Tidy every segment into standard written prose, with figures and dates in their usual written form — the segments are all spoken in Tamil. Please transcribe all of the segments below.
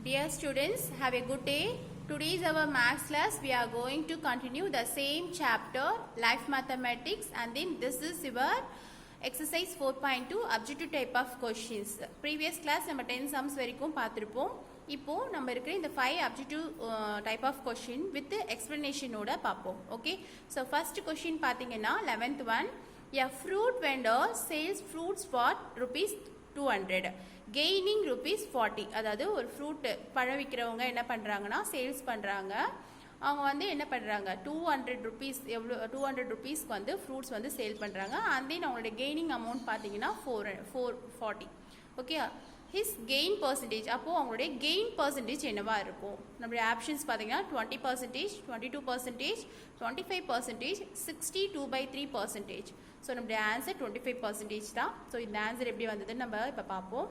Dear students, have a good day. Today is our maths class. We are going to continue the same chapter, Life Mathematics, and then this is your exercise 4.2 objective type of questions. Previous class நம்ம 10 sums வரைக்கும் பார்த்திருப்போம். இப்போ நம்ம இருக்கிற இந்த 5 objective type of question with explanation ஓட பார்ப்போம். Okay? So first question பாத்தீங்கன்னா 11th one. A fruit vendor sells fruits for rupees 200. Gaining rupees 40. அதாவது ஒரு ஃப்ரூட் பழம் விற்கிறவங்க என்ன பண்ணுறாங்கன்னா சேல்ஸ் பண்ணுறாங்க. அவங்க வந்து என்ன பண்ணுறாங்க 200 rupees எவ்வளோ 200 rupeesக்கு வந்து ஃப்ரூட்ஸ் வந்து சேல் பண்ணுறாங்க. அண்ட் தென் அவங்களுடைய கெய்னிங் அமௌண்ட் பார்த்தீங்கன்னா 440. ஓகே, ஹிஸ் கெயின் பர்சன்டேஜ் அப்போது அவங்களுடைய கெயின் பர்சன்டேஜ் என்னவா இருக்கும்? நம்மளுடைய ஆப்ஷன்ஸ் பார்த்தீங்கன்னா 20%, 22%, 25%, 62/3%. ஸோ நம்மளுடைய ஆன்சர் 25% தான். ஸோ இந்த ஆன்சர் எப்படி வந்ததுன்னு நம்ம இப்போ பார்ப்போம்.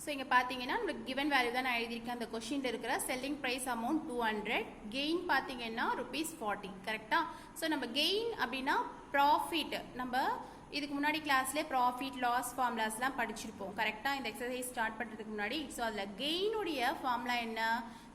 ஸோ இங்கே பார்த்தீங்கன்னா நம்மளுக்கு கிவன் வேல்யூ தான் நான் எழுதியிருக்கேன். அந்த கொஷினில் இருக்கிற செல்லிங் ப்ரைஸ் அமௌண்ட் 200, கெயின் பார்த்தீங்கன்னா ₹40. கரெக்டாக? ஸோ நம்ம கெயின் அப்படின்னா ப்ராஃபிட். நம்ம இதுக்கு முன்னாடி கிளாஸ்லேயே ப்ராஃபிட் லாஸ் ஃபார்முலாஸ்லாம் படிச்சிருப்போம். கரெக்டாக? இந்த எக்ஸசைஸ் ஸ்டார்ட் பண்ணுறதுக்கு முன்னாடி. ஸோ அதில் கெயினுடைய ஃபார்முலா என்ன?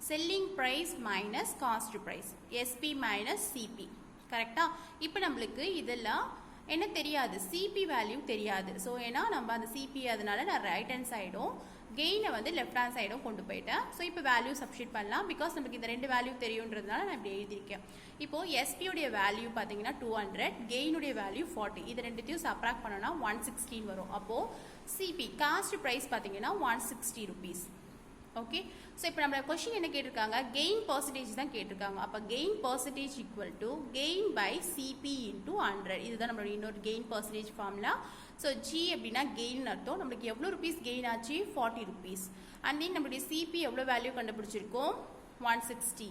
Selling price minus cost price, SP minus CP. கரெக்டாக? இப்போ நம்மளுக்கு இதெல்லாம் என்ன தெரியாது, சிபி வேல்யூ தெரியாது. ஸோ ஏன்னா நம்ம அந்த சிபி அதனால நான் ரைட் ஹேண்ட் சைடும் கெயினை வந்து லெஃப்ட் ஹேண்ட் சைடும் கொண்டு போயிட்டேன். ஸோ இப்போ வேல்யூ சப்ஸ்டிட் பண்ணலாம். பிகாஸ் நமக்கு இந்த ரெண்டு வேல்யூ தெரியுன்றதுனால நான் இப்படி எழுதியிருக்கேன். இப்போது எஸ்பியுடைய வேல்யூ பார்த்தீங்கன்னா 200, கெயினுடைய வேல்யூ 40. இது ரெண்டுத்தையும் சப்ராக்ட் பண்ணோன்னா 116 வரும். அப்போது சிபி காஸ்ட் ப்ரைஸ் பார்த்தீங்கன்னா 160 rupees. ஓகே, ஸோ இப்போ நம்ம கொஸ்டின் என்ன கேட்டிருக்காங்க? கெயின் பர்சன்டேஜ் தான் கேட்டிருக்காங்க. அப்போ gain percentage equal to gain by CP into 100. இதுதான் நம்மளோட இன்னொரு gain percentage formula. So G அப்படின்னா கெயின் அர்த்தம். நம்மளுக்கு எவ்வளோ ருபீஸ் கெயின் ஆச்சு? 40 rupees. அண்ட் தென் நம்மளுடைய சிபி எவ்வளோ வேல்யூ கண்டுபிடிச்சிருக்கோம்? 160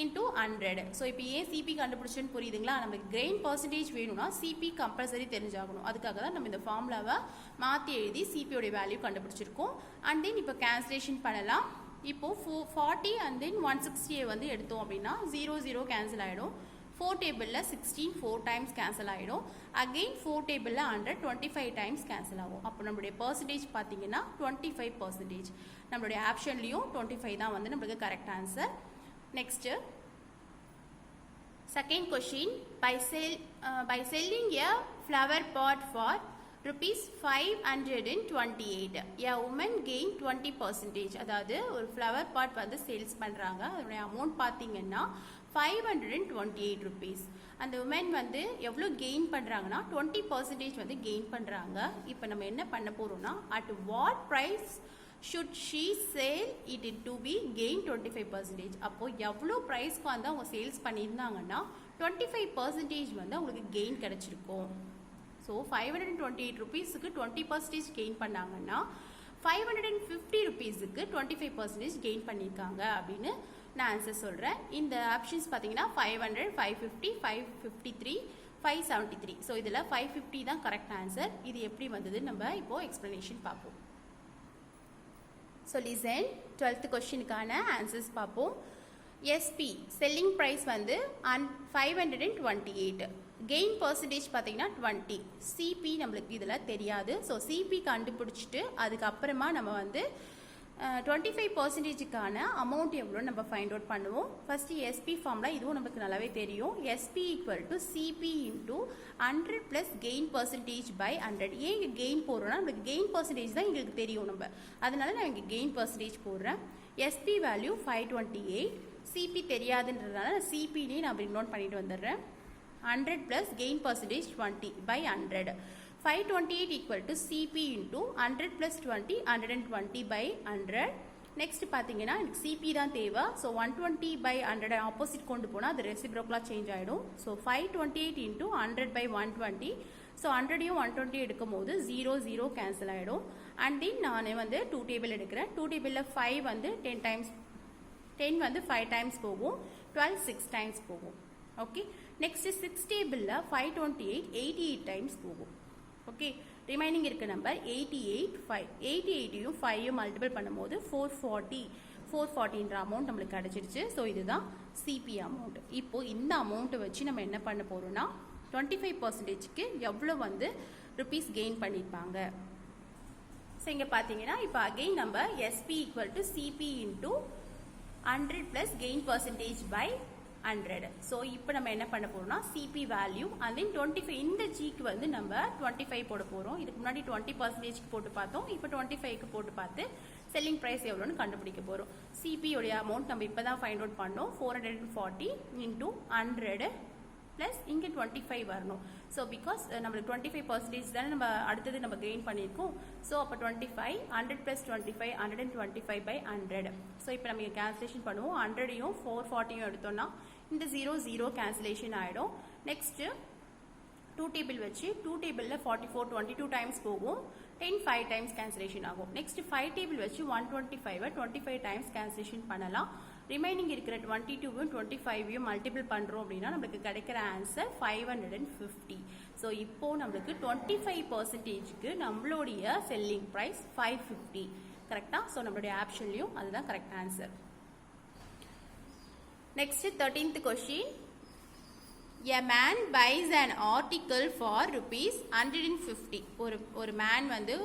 இன்டூ 100. ஸோ இப்போ ஏன் சிபி கண்டுபிடிச்சுன்னு புரியுதுங்களா? நமக்கு கெயின் பர்சன்டேஜ் வேணும்னா சிபி கம்பல்சரி தெரிஞ்சாகணும். அதுக்காக தான் நம்ம இந்த ஃபார்முலாவை மாற்றி எழுதி சிபியோடைய வேல்யூ கண்டுபிடிச்சிருக்கோம். அண்ட் தென் இப்போ கேன்சலேஷன் பண்ணலாம். இப்போது 40 அண்ட் தென் 160 வந்து எடுத்தோம் அப்படின்னா 0 கேன்சல் ஆகிடும். 4 டேபிளில் 16 4 டைம்ஸ் கேன்சல் ஆகிடும். அகெயின் 4 டேபிளில் 100 25 டைம்ஸ் கேன்சல் ஆகும். அப்போ நம்மளுடைய பர்சன்டேஜ் பார்த்தீங்கன்னா 25%. நம்மளுடைய ஆப்ஷன்லேயும் 25 தான் வந்து நம்மளுக்கு correct answer. Next, second question. By selling a flower pot for rupees 528, a woman gained 20%. அதாவது ஒரு flower pot வந்து சேல்ஸ் பண்ணுறாங்க. அதனுடைய அமௌண்ட் பார்த்தீங்கன்னா 528 rupees. அந்த உமன் வந்து எவ்வளோ கெயின் பண்ணுறாங்கன்னா 20% வந்து கெயின் பண்ணுறாங்க. இப்போ நம்ம என்ன பண்ண போகிறோம்னா, at what price should she sell it to be gain 25%? அப்போ எவ்வளோ ப்ரைஸ்க்கு வந்து அவங்க சேல்ஸ் பண்ணியிருந்தாங்கன்னா 25% வந்து அவங்களுக்கு கெயின் கிடைச்சிருக்கும். ஸோ 528 rupeesக்கு 20% கெயின் பண்ணாங்கன்னா 550 rupeesக்கு 25% கெயின் பண்ணியிருக்காங்க அப்படின்னு நான் ஆன்சர் சொல்கிறேன். இந்த ஆப்ஷன்ஸ் பார்த்தீங்கன்னா 500, 550, 553, 573. ஸோ இதில் 550 தான் கரெக்ட் ஆன்சர். இது எப்படி வந்தது நம்ம இப்போது எக்ஸ்ப்ளனேஷன் பார்ப்போம். ஸோ லிசன், 12th கொஸ்டினுக்கான ஆன்சர்ஸ் பார்ப்போம். எஸ்பி செல்லிங் ப்ரைஸ் வந்து 528, கெயின் பர்சன்டேஜ் பார்த்தீங்கன்னா 20. சிபி நம்மளுக்கு இதில் தெரியாது. ஸோ சிபி கண்டுபிடிச்சிட்டு அதுக்கப்புறமா நம்ம வந்து 25%க்கான அமௌண்ட் எவ்வளோ நம்ம ஃபைண்ட் அவுட் பண்ணுவோம். ஃபர்ஸ்ட் எஸ்பி ஃபார்முலா இதுவும் நமக்கு நல்லாவே தெரியும். SP equal to CP into 100 plus gain percentage by 100. ஏன் இங்கே கெயின் போடுறோம்னா நம்மளுக்கு கெயின் பர்சன்டேஜ் தான் எங்களுக்கு தெரியும் நம்ம, அதனால நான் இங்கே கெயின் பர்சன்டேஜ் போடுறேன். எஸ்பி வேல்யூ 528, சிபி தெரியாதுன்றதுனால நான் சிபிலேயே நான் அப்படி நோட் பண்ணிட்டு வந்துடுறேன். 100 plus gain percentage 20 by 100. 528 equal to CP into 100 plus 20, 120 by 100. Next பார்த்தீங்கன்னா எனக்கு சிபி தான் தேவை. ஸோ 120 by 100 ஆப்போசிட் கொண்டு போனால் அது ரெசிப்ரோக்கலாக சேஞ்ச் ஆகிடும். So 528 into 100 by 120. ஸோ 100யும் 120 எடுக்கும் போது 0 கேன்சல் ஆகிடும். அண்ட் தென் நான் வந்து 2 டேபிள் எடுக்கிறேன். 2 டேபிளில் 5 வந்து 10 டைம்ஸ், 10 வந்து 5 டைம்ஸ் போகும், 12 6 டைம்ஸ் போகும். ஓகே, நெக்ஸ்ட் 6 டேபிளில் 528 88 டைம்ஸ் போகும். ஓகே, ரிமைனிங் இருக்க நம்பர் 88, 5. 88யும் 5யும் மல்டிபிள் பண்ணும்போது 440ன்ற அமௌண்ட் நம்மளுக்கு கிடைச்சிருச்சு. ஸோ இதுதான் சிபி அமௌண்ட். இப்போ இந்த அமௌண்ட்டை வச்சு நம்ம என்ன பண்ண போகிறோம்னா 25%க்கு எவ்வளோ வந்து ருபீஸ் கெயின் பண்ணியிருப்பாங்க ஸோ இங்கே பார்த்தீங்கன்னா இப்போ அகெயின் நம்ம SP equal to CP into 100 plus gain percentage by 100. So இப்போ நம்ம என்ன பண்ண போறோம்னா சிபி வேல்யூ அண்ட் தென் 25 இந்த ஜிக்கு வந்து நம்ம 25 போட போகிறோம். இதுக்கு முன்னாடி 20% போட்டு பார்த்தோம், இப்போ 25க்கு போட்டு பார்த்து செல்லிங் ப்ரைஸ் எவ்வளோன்னு கண்டுபிடிக்க போகிறோம். சிபியோடைய அமௌண்ட் நம்ம இப்போ தான் ஃபைண்ட் அவுட் பண்ணோம். 440 இன்டூ 100 ப்ளஸ் இங்கே 25 வரணும். ஸோ பிகாஸ் நம்மளுக்கு 25% தானே நம்ம அடுத்தது நம்ம கெயின் பண்ணியிருக்கோம். ஸோ அப்போ 25 100 ப்ளஸ் 25 125 பை 100. ஸோ இப்போ நம்ம கேன்சலேஷன் பண்ணுவோம். 100யும் 440யும் எடுத்தோம்னா இந்த 0 0 கேன்சலேஷன் ஆகிடும். நெக்ஸ்ட்டு 2 டேபிள் வச்சு 2 டேபிளில் 44 22 டைம்ஸ் போகும், 10 5 டைம்ஸ் கேன்சலேஷன் ஆகும். நெக்ஸ்ட் 5 டேபிள் வச்சு 125 25 டைம்ஸ் கேன்சலேஷன் பண்ணலாம். ரிமைனிங் இருக்கிற 22யும் 25யும் மல்டிபிள் பண்ணுறோம் அப்படின்னா நம்மளுக்கு கிடைக்கிற ஆன்சர் 550. ஸோ இப்போ நம்மளுக்கு 25%க்கு நம்மளுடைய செல்லிங் ப்ரைஸ் 550 கரெக்டா? ஸோ நம்மளுடைய ஆப்ஷன்லையும் அதுதான் correct answer. Next 13th question. A man buys an article for rupees 150. ஒரு மேன் வந்து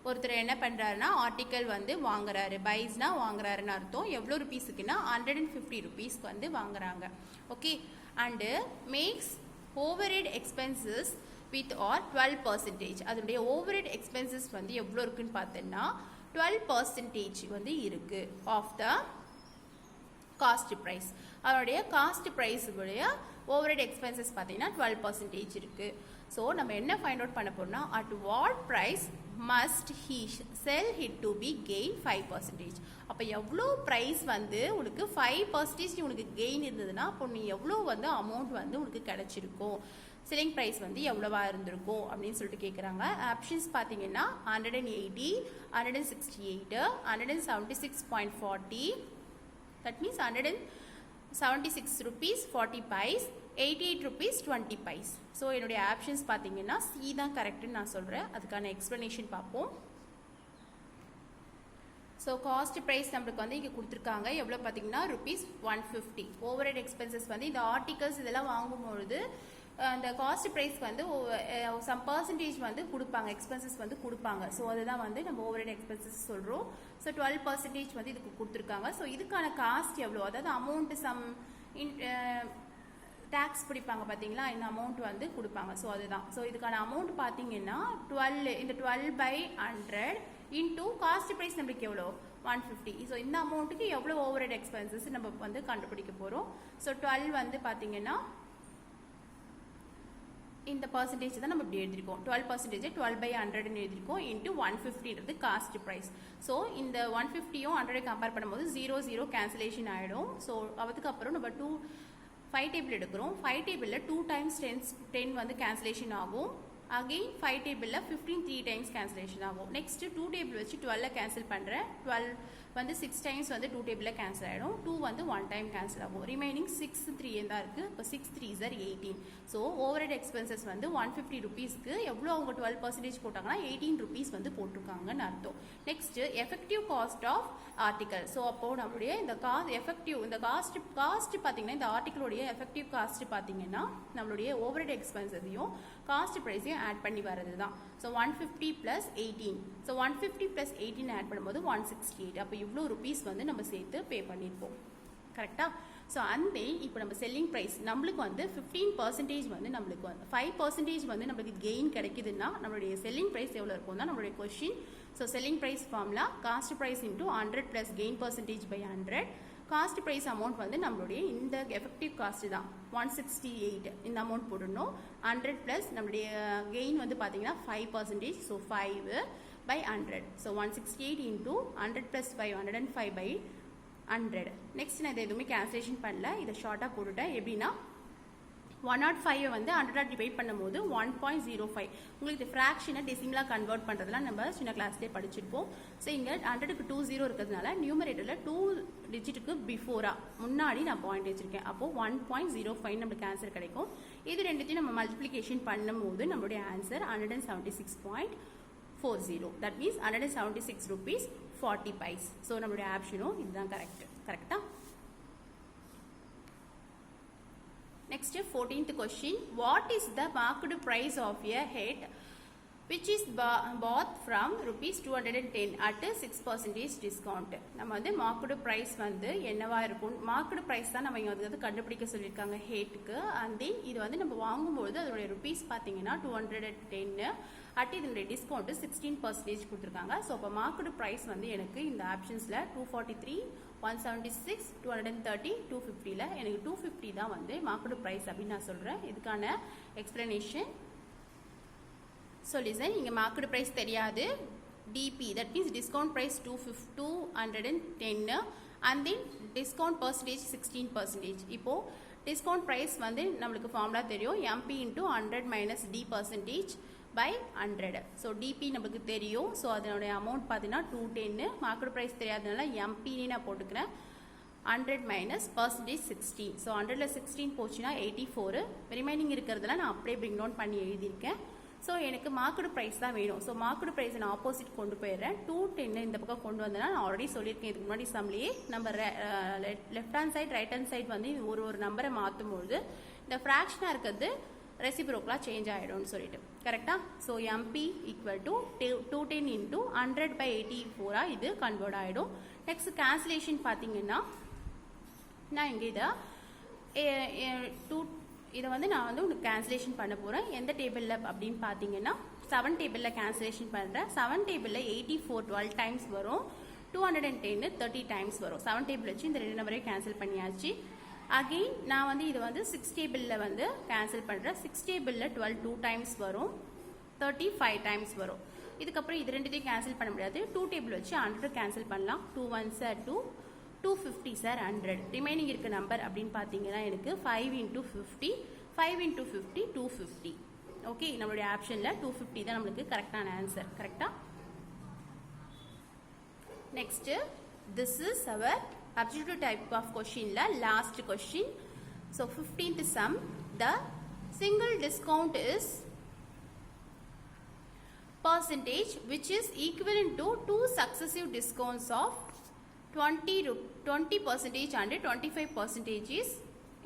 ஒருத்தர் என்ன பண்ணுறாருன்னா ஆர்டிக்கல் வந்து வாங்குறாரு. பைஸ்னா வாங்குறாருன்னு அர்த்தம். எவ்வளோ ருபீஸுக்குன்னா 150 ருபீஸ்க்கு வந்து வாங்குறாங்க. Okay, and makes overhead expenses with R 12%. அதனுடைய ஓவர்ஹெட் எக்ஸ்பென்சஸ் வந்து எவ்வளோ இருக்குன்னு பார்த்தோன்னா 12% வந்து இருக்கு ஆஃப் த காஸ்ட் ப்ரைஸ். அவருடைய காஸ்ட் ப்ரைஸுடைய ஓவர்ஹெட் எக்ஸ்பென்சஸ் பார்த்தீங்கன்னா 12% இருக்கு. ஸோ நம்ம என்ன ஃபைண்ட் அவுட் பண்ண போறோம்னா at what price must he sell it to be gain 5%. அப்போ எவ்வளோ ப்ரைஸ் வந்து உனக்கு 5% உனக்கு கெயின் இருந்ததுன்னா அப்போ நீ எவ்வளோ வந்து அமௌண்ட் வந்து உனக்கு கிடைச்சிருக்கும், செல்லிங் ப்ரைஸ் வந்து எவ்வளோவா இருந்திருக்கும் அப்படின்னு சொல்லிட்டு கேட்குறாங்க. ஆப்ஷன்ஸ் பார்த்தீங்கன்னா 180 168 176.40, that means 176 rupees 40 paise, 88 rupees 20 paise. So என்னுடைய ஆப்ஷன்ஸ் பார்த்தீங்கன்னா சி தான் கரெக்டுன்னு நான் சொல்கிறேன். அதுக்கான எக்ஸ்ப்ளனேஷன் பார்ப்போம். ஸோ காஸ்ட் ப்ரைஸ் நம்மளுக்கு வந்து இங்கே கொடுத்துருக்காங்க எவ்வளோ பார்த்தீங்கன்னா rupees 150. ஓவர்ஹெட் எக்ஸ்பென்சஸ் வந்து இந்த ஆர்டிகல்ஸ் இதெல்லாம் வாங்கும்பொழுது அந்த காஸ்ட் ப்ரைஸ் வந்து சம் பர்சன்டேஜ் வந்து கொடுப்பாங்க, எக்ஸ்பென்சஸ் வந்து கொடுப்பாங்க. ஸோ அதுதான் வந்து நம்ம ஓவர்ஹெட் எக்ஸ்பென்சஸ் சொல்கிறோம். ஸோ 12% வந்து இதுக்கு கொடுத்துருக்காங்க. ஸோ இதுக்கான காஸ்ட் எவ்வளோ, அதாவது அமௌண்ட் சம் டேக்ஸ் பிடிப்பாங்க பார்த்தீங்களா, இந்த அமௌண்ட் வந்து கொடுப்பாங்க. ஸோ அதுதான். ஸோ இதுக்கான அமௌண்ட் பார்த்தீங்கன்னா 12 இந்த 12/100 இன்டூ காஸ்ட் ப்ரைஸ் நம்மளுக்கு எவ்வளோ 150. ஸோ இந்த அமௌண்ட்டுக்கு எவ்வளோ ஓவர்ஹெட் எக்ஸ்பென்சஸ் நம்ம வந்து கண்டுபிடிக்க போகிறோம். ஸோ 12 வந்து பார்த்தீங்கன்னா இந்த பர்சன்டேஜ் தான் நம்ம இப்படி எழுதிருக்கோம். 12% 12/100 எழுதிருக்கோம் இன்டூ 150ன்றது காஸ்ட் ப்ரைஸ். ஸோ இந்த 150யும் 100 கம்பேர் பண்ணும்போது 0 0 கேன்சலேஷன் ஆகிடும். ஸோ அதுக்கப்புறம் நம்ம 5 டேபிள் எடுக்கிறோம். 5 டேபிளில் 2 times 10 வந்து கேன்சலேஷன் ஆகும். அகெயின் 5 டேபிளில் 15 3 டைம்ஸ் கேன்சலேஷன் ஆகும். நெக்ஸ்ட் 2 டேபிள் வச்சு 12 கேன்சல் பண்ணுறேன். 12 வந்து 6 டைம்ஸ் வந்து 2 டேபிளில் கேன்சல் ஆகிடும். 2 வந்து 1 டைம் கேன்சல் ஆகும். ரிமைனிங் 6 3 தான் இருக்குது. இப்போ 6 3s are 18. So overhead expenses வந்து 150 ருபீஸ்க்கு எவ்வளோ அவங்க 12% போட்டாங்கன்னா 18 ருபீஸ் வந்து போட்டிருக்காங்கன்னு அர்த்தம். Next effective cost of article. So அப்போது நம்மளுடைய இந்த எஃபெக்டிவ் இந்த காஸ்ட் பார்த்தீங்கன்னா இந்த ஆர்டிக்கலுடைய எஃபெக்டிவ் காஸ்ட் பார்த்தீங்கன்னா நம்மளுடைய ஓவர்ஹெட் எக்ஸ்பென்சஸையும் காஸ்ட் ப்ரைஸையும் ஆட் பண்ணி வரது தான். ஸோ 150 + 18. ஸோ 150 + 18 ஆட் பண்ணும்போது 168. அப்போ இவ்வளோ ருபீஸ் வந்து நம்ம சேர்த்து பே பண்ணியிருப்போம். கரெக்டாக? ஸோ அந்த இப்போ நம்ம செல்லிங் ப்ரைஸ் நம்மளுக்கு வந்து 15% வந்து நம்மளுக்கு வந்து 5% வந்து நம்மளுக்கு கெயின் கிடைக்குதுன்னா நம்மளுடைய செல்லிங் ப்ரைஸ் எவ்வளோ இருக்கும் தான் நம்மளுடைய question. So selling price formula cost price into 100 + gain percentage by 100. Cost price amount வந்து நம்மளுடைய இந்த எஃபெக்டிவ் காஸ்ட் தான் 168 இந்த அமௌண்ட் போடணும். 100 ப்ளஸ் நம்மளுடைய கெயின் வந்து பார்த்தீங்கன்னா 5%. ஸோ 5/100. So 168 into 100 + 5 105/100. நெக்ஸ்ட் நான் இதை எதுவுமே கேன்சலேஷன் பண்ணல, இதை ஷார்ட்டாக போட்டுட்டேன். எப்படின்னா 105 வந்து 100 டிவைட் பண்ணும்போது 1.05. உங்களுக்கு ஃப்ராக்ஷனை டெசிமலாக கன்வெர்ட் பண்ணுறதுலாம் நம்ம சின்ன கிளாஸ்லேயே படிச்சிருப்போம். ஸோ இங்கே 100க்கு 2 0 இருக்கிறதுனால நியூமரேட்டரில் 2 டிஜிட்டுக்கு பிஃபோராக முன்னாடி நான் பாயிண்ட் வச்சிருக்கேன். அப்போது 1.05 நம்மளுக்கு ஆன்சர் கிடைக்கும். இது ரெண்டுத்தையும் நம்ம மல்டிப்ளிகேஷன் பண்ணும்போது நம்மளுடைய answer 176.40. That means 176 rupees 40 paise. So நம்மளுடைய ஆப்ஷனும் இதுதான் கரெக்டாக? Next 14th question. What is the marked price of a head which is bought from rupees 210 at 6% discount. நம்ம வந்து marked price வந்து என்னவா இருக்கும், marked price தான் நம்ம இங்க வந்து கண்டுபிடிக்க சொல்லிருக்காங்க ஹேட்டுக்கு. and then இது வந்து நம்ம வாங்கும்போது அதோட rupees பாத்தீங்கன்னா 210 at இதனுடைய டிஸ்கவுண்ட் 16% கொடுத்திருக்காங்க. சோ அப்ப marked price வந்து எனக்கு இந்த ஆப்ஷன்ஸ்ல 243 176 230 250ல எனக்கு 250 தான் வந்து marked price அப்படி நான் சொல்றேன். இதுக்கான எக்ஸ்பிளனேஷன். So listen, இங்க marked price தெரியாது, DP that means discount price 210 and then discount percentage 16%. இப்போ discount price வந்து நம்மளுக்கு ஃபார்முலா தெரியும், MP into 100 minus D percentage by 100. So DP நமக்கு தெரியும். So அதனோட amount பார்த்தீங்கன்னா 210. marked price தெரியாதனால MP நான் போட்டுக்கிறேன். 100 minus percentage 16. So 100ல 16 போச்சுன்னா 84. ரிமைனிங் இருக்கிறதுல நான் அப்படியே bring down பண்ணி எழுதியிருக்கேன். ஸோ எனக்கு மார்க்கெட் ப்ரைஸ் தான் வேணும். ஸோ மார்க்கெட் ப்ரைஸை நான் ஆப்போசிட் கொண்டு போயிடுறேன். 210 இந்த பக்கம் கொண்டு வந்தேன்னா நான் ஆல்ரெடி சொல்லியிருக்கேன் இதுக்கு முன்னாடி சம்லேயே, நம்ம left hand side right hand side வந்து ஒரு நம்பரை மாற்றும்பொழுது இந்த ஃப்ராக்ஷனாக இருக்கிறது ரெசிப்ரோக்கலாக சேஞ்ச் ஆகிடும்னு சொல்லிட்டு கரெக்டாக. So MP equal to 210 into 100/84 இது கன்வெர்ட் ஆகிடும். நெக்ஸ்ட் கேன்சலேஷன் பார்த்தீங்கன்னா நான் இங்கே இதை வந்து நான் வந்து உங்களுக்கு கேன்சலேஷன் பண்ண போகிறேன். எந்த டேபிளில் அப்படின்னு பார்த்தீங்கன்னா 7 டேபிளில் கேன்சலேஷன் பண்ணுறேன். 7 டேபிளில் 84 12 டைம்ஸ் வரும், 210 30 டைம்ஸ் வரும். 7 டேபிள் வச்சு இந்த 2 நம்பரையும் கேன்சல் பண்ணியாச்சு. அகெயின் நான் வந்து இது வந்து 6 டேபிளில் வந்து கேன்சல் பண்ணுறேன். 6 டேபிளில் 12 2 டைம்ஸ் வரும், 30 5 டைம்ஸ் வரும். இதுக்கப்புறம் இது ரெண்டுத்தையும் கேன்சல் பண்ண முடியாது. 2 டேபிள் வச்சு 100 கேன்சல் பண்ணலாம். 2 1s are 2, 250 சார் 100. ரிமைனிங் இருக்க நம்பர் அப்படின்னு பார்த்தீங்கன்னா எனக்கு 5 into 50, 5 into 50 250. ஓகே, நம்மளுடைய ஆப்ஷனில் 250 தான் நம்மளுக்கு கரெக்டான ஆன்சர். கரெக்டா? Next, this is our objective type of கொஷின்ல last question. So 15th sum, the single discount is percentage which is equivalent to two successive discounts of 20% and 25% is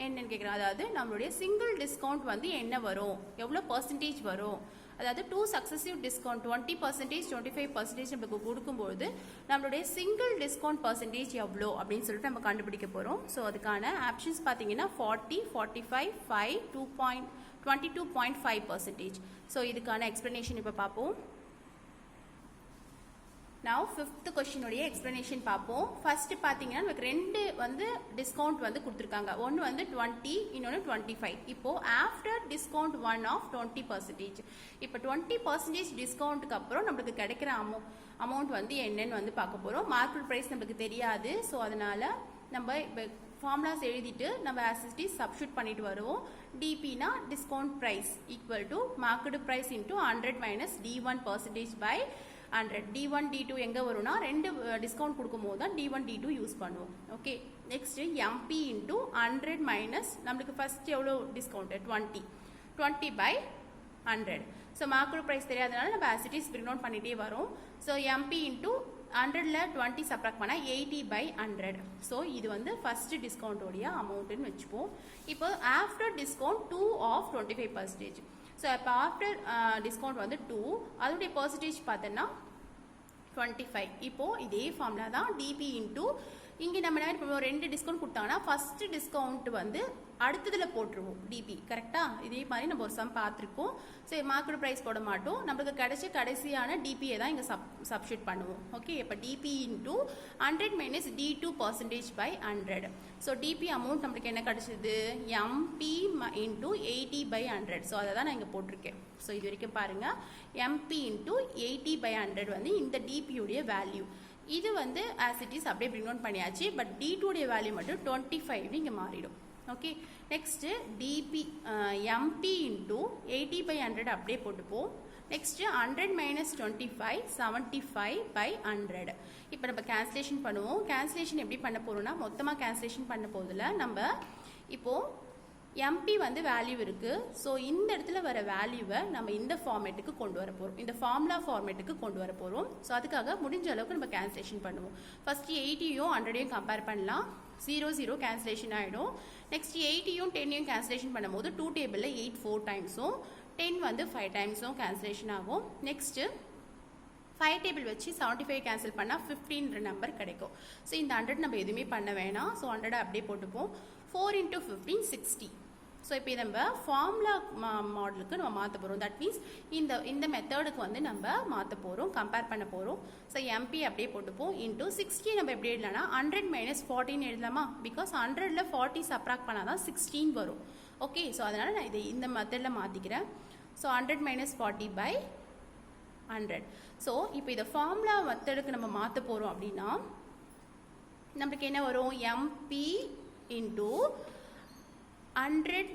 என்னன்னு கேட்குறேன். அதாவது நம்மளுடைய சிங்கிள் டிஸ்கவுண்ட் வந்து என்ன வரும், எவ்வளோ பர்சன்டேஜ் வரும், அதாவது 2 சக்ஸசிவ் டிஸ்கவுண்ட் 20% 25% நமக்கு கொடுக்கும்போது நம்மளுடைய சிங்கிள் டிஸ்கவுண்ட் பர்சன்டேஜ் எவ்வளோ அப்படின்னு சொல்லிட்டு நம்ம கண்டுபிடிக்க போகிறோம். ஸோ அதுக்கான ஆப்ஷன்ஸ் பார்த்தீங்கன்னா 40 45 5 22.5%. ஸோ இதுக்கான எக்ஸ்பிளனேஷன் இப்போ பார்ப்போம். Now 5th question உடைய explanation பார்ப்போம். First பார்த்தீங்கன்னா நமக்கு ரெண்டு வந்து டிஸ்கவுண்ட் வந்து கொடுத்துருக்காங்க. ஒன்று வந்து 20, இன்னொன்று 25. இப்போ ஆஃப்டர் டிஸ்கவுண்ட் 1 ஆஃப் 20%. இப்போ 20% டிஸ்கவுண்ட்டுக்கு அப்புறம் நம்மளுக்கு கிடைக்கிற அமௌண்ட் வந்து என்னன்னு வந்து பார்க்க போகிறோம். மார்க்கெட் ப்ரைஸ் நம்மளுக்கு தெரியாது. ஸோ அதனால நம்ம இப்போ ஃபார்முலாஸ் எழுதிட்டு நம்ம ஆசிட்டி சப்ஸ்டியூட் பண்ணிட்டு வருவோம். டிபினா discount price equal to market price into 100 minus D1% by 100. D1 D2 எங்க வரும்னா ரெண்டு டிஸ்கவுண்ட் கொடுக்கும்போது தான் D1 D2 யூஸ் பண்ணுவோம். Okay, next MP into 100 minus நம்மளுக்கு ஃபர்ஸ்ட் எவ்வளோ discount 20 by 100. So market price தெரியாதனால நம்ம ஆசிட்டிஸ் பிரிண்ட் அவுட் பண்ணிட்டே வரோம். ஸோ MP இன்டூ 100ல 20 சப்ராக்ட் பண்ணால் 80 பை 100. ஸோ இது வந்து ஃபர்ஸ்ட் டிஸ்கவுண்டோடைய அமௌண்ட்டுன்னு வச்சுப்போம். இப்போ ஆஃப்டர் டிஸ்கவுண்ட் 2 ஆஃப் 25%. ஸோ இப்போ ஆஃப்டர் டிஸ்கவுண்ட் வந்து 2, அதோடைய பர்சன்டேஜ் பார்த்தோன்னா 25. இப்போ இதே ஃபார்முலா தான் டிபி இன்டூ இங்கே நம்ம என்ன பண்ணுவோம், ரெண்டு டிஸ்கவுண்ட் கொடுத்தாங்கன்னா ஃபர்ஸ்ட் டிஸ்கவுண்ட் வந்து அடுத்ததில் போட்டுருவோம் டிபி. கரெக்டாக இதே மாதிரி நம்ம ஒரு சம் பார்த்துருக்கோம். சரி, மார்க்கெட் ப்ரைஸ் போட மாட்டோம், நம்மளுக்கு கிடைச்ச கடைசியான டிபியை தான் இங்கே சப்ஸ்டியூட் பண்ணுவோம். ஓகே, இப்போ DP into 100 minus D2% by 100. So DP amount நம்மளுக்கு என்ன கிடைச்சது, MP இன்டூ 80 பை 100. ஸோ அதை தான் நான் இங்கே போட்டிருக்கேன். ஸோ இது வரைக்கும் பாருங்கள், MP இன்டூ 80 பை 100 வந்து இந்த டிபியுடைய வேல்யூ. இது வந்து ஆஸ் இட் இஸ் அப்படியே பிரிண்ட் அவுட் பண்ணியாச்சு. பட் D2 உடைய வேல்யூ மட்டும் 25 இங்கே மாறிடும். Okay, next DP MP into 80 by 100 அப்படியே போட்டுப்போம். Next 100 minus 25 75 by 100. இப்போ நம்ம கேன்சலேஷன் பண்ணுவோம். கேன்சலேஷன் எப்படி பண்ண போறோம்னா மொத்தமாக கேன்சலேஷன் பண்ண போதில் நம்ம இப்போ MP வந்து வேல்யூ இருக்கு. ஸோ இந்த இடத்துல வர வேல்யூவை நம்ம இந்த ஃபார்மேட்டுக்கு கொண்டு வர போகிறோம், இந்த ஃபார்முலா ஃபார்மேட்டுக்கு கொண்டு வர போகிறோம். ஸோ அதுக்காக முடிஞ்ச அளவுக்கு நம்ம கேன்சலேஷன் பண்ணுவோம். ஃபர்ஸ்ட் 80யும் 100யும் கம்பேர் பண்ணலாம். 0 0 கேன்சலேஷன் ஆகிடும். நெக்ஸ்ட் 80யும் 10யும் கேன்சலேஷன் பண்ணும்போது 2 டேபிளில் 8 4 டைம்ஸும் 10 வந்து 5 டைம்ஸும் கேன்சலேஷன் ஆகும். நெக்ஸ்ட்டு 5 டேபிள் வச்சு 75 கேன்சல் பண்ணால் 15 நம்பர் கிடைக்கும். ஸோ இந்த 100 நம்ம எதுவுமே பண்ண வேணாம். ஸோ 100 அப்படியே போட்டுப்போம். 4 × 15 60. ஸோ இப்போ நம்ம ஃபார்முலா மாடலுக்கு நம்ம மாற்ற போகிறோம். தட் மீன்ஸ் இந்த மெத்தடுக்கு வந்து நம்ம மாற்ற போகிறோம், கம்பேர் பண்ண போகிறோம். ஸோ எம்பி அப்படியே போட்டுப்போம். இன்ட்டு 60 நம்ம எப்படி எழுதலாம்னா 100 - 14 எழுதலாமா? பிகாஸ் 100ல் 40 சப்ராக்ட் பண்ணால் தான் 16 வரும். ஓகே, ஸோ அதனால் நான் இதை இந்த மெத்தடில் மாற்றிக்கிறேன். ஸோ 100 - 40/100. ஸோ இப்போ இதை ஃபார்முலா மெத்தடுக்கு நம்ம மாற்ற போகிறோம் அப்படின்னா நம்மளுக்கு என்ன வரும்? MP into 100 -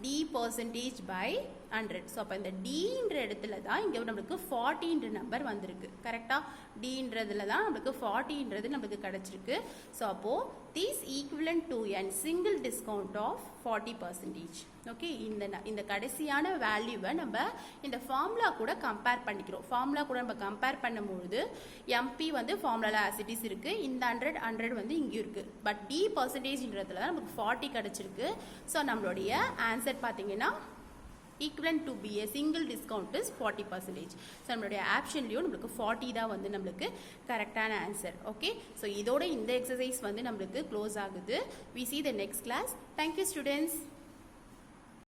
d%/100. ஸோ அப்போ இந்த டீன்ற இடத்துல தான் இங்கே நம்மளுக்கு 40 நம்பர் வந்திருக்கு. கரெக்டாக டீன்றதுல தான் நம்மளுக்கு 40 நம்மளுக்கு கிடச்சிருக்கு. ஸோ அப்போது this equivalent to an single discount of 40%. Okay, இந்த கடைசியான வேல்யூவை நம்ம இந்த ஃபார்முலா கூட கம்பேர் பண்ணிக்கிறோம். ஃபார்முலா கூட நம்ம கம்பேர் பண்ணும்பொழுது எம்பி வந்து ஃபார்முலாவில் ஆசிட்டிஸ் இருக்குது, இந்த 100 வந்து இங்கேயும் இருக்குது. பட் d%ன்றதுல தான் நமக்கு 40 கிடச்சிருக்கு. ஸோ நம்மளுடைய ஆன்சர் பார்த்தீங்கன்னா equivalent to be a single discount is 40%. So நம்மளுடைய ஆப்ஷன்லையும் நம்மளுக்கு 40 தான் வந்து நம்மளுக்கு கரெக்டான ஆன்சர். ஓகே, ஸோ இதோட இந்த எக்ஸசைஸ் வந்து நம்மளுக்கு க்ளோஸ் ஆகுது. We see the next class. Thank you students.